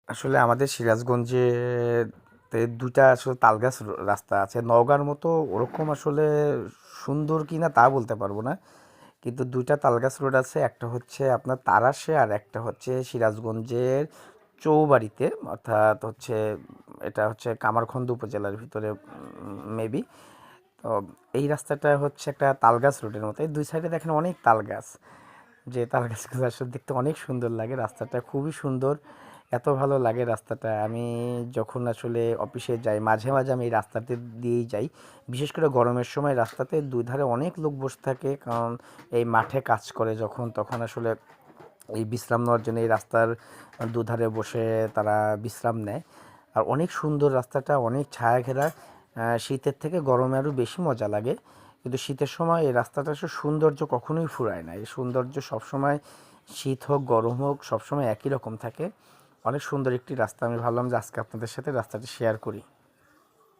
আসলে আমাদের সিরাজগঞ্জে দুইটা আসলে তালগাছ রাস্তা আছে। নওগাঁর মতো ওরকম আসলে সুন্দর কিনা তা বলতে পারবো না, কিন্তু দুইটা তালগাছ রোড আছে। একটা হচ্ছে আপনার তারাশে, আর একটা হচ্ছে সিরাজগঞ্জের চৌবাড়িতে, অর্থাৎ হচ্ছে এটা হচ্ছে কামারখন্দ উপজেলার ভিতরে মেবি। তো এই রাস্তাটা হচ্ছে একটা তালগাছ রোডের মতো। এই দুই সাইডে দেখেন অনেক তাল গাছ, যে তাল গাছগুলো আসলে দেখতে অনেক সুন্দর লাগে। রাস্তাটা খুবই সুন্দর, এত ভালো লাগে রাস্তাটা। আমি যখন আসলে অফিসে যাই মাঝে মাঝে আমি এই রাস্তাতে দিয়েই যাই। বিশেষ করে গরমের সময় রাস্তাতে দুই ধারে অনেক লোক বসে থাকে, কারণ এই মাঠে কাজ করে যখন, তখন আসলে এই বিশ্রাম নেওয়ার জন্য এই রাস্তার দুধারে বসে তারা বিশ্রাম নেয়। আর অনেক সুন্দর রাস্তাটা, অনেক ছায়া ঘেরা। শীতের থেকে গরমে আরও বেশি মজা লাগে, কিন্তু শীতের সময় এই রাস্তাটা সৌন্দর্য কখনোই ফুরায় না। এই সৌন্দর্য সবসময়, শীত হোক গরম হোক, সবসময় একই রকম থাকে। অনেক সুন্দর একটি রাস্তা। আমি ভাবলাম যে আজকে আপনাদের সাথে রাস্তাটি শেয়ার করি।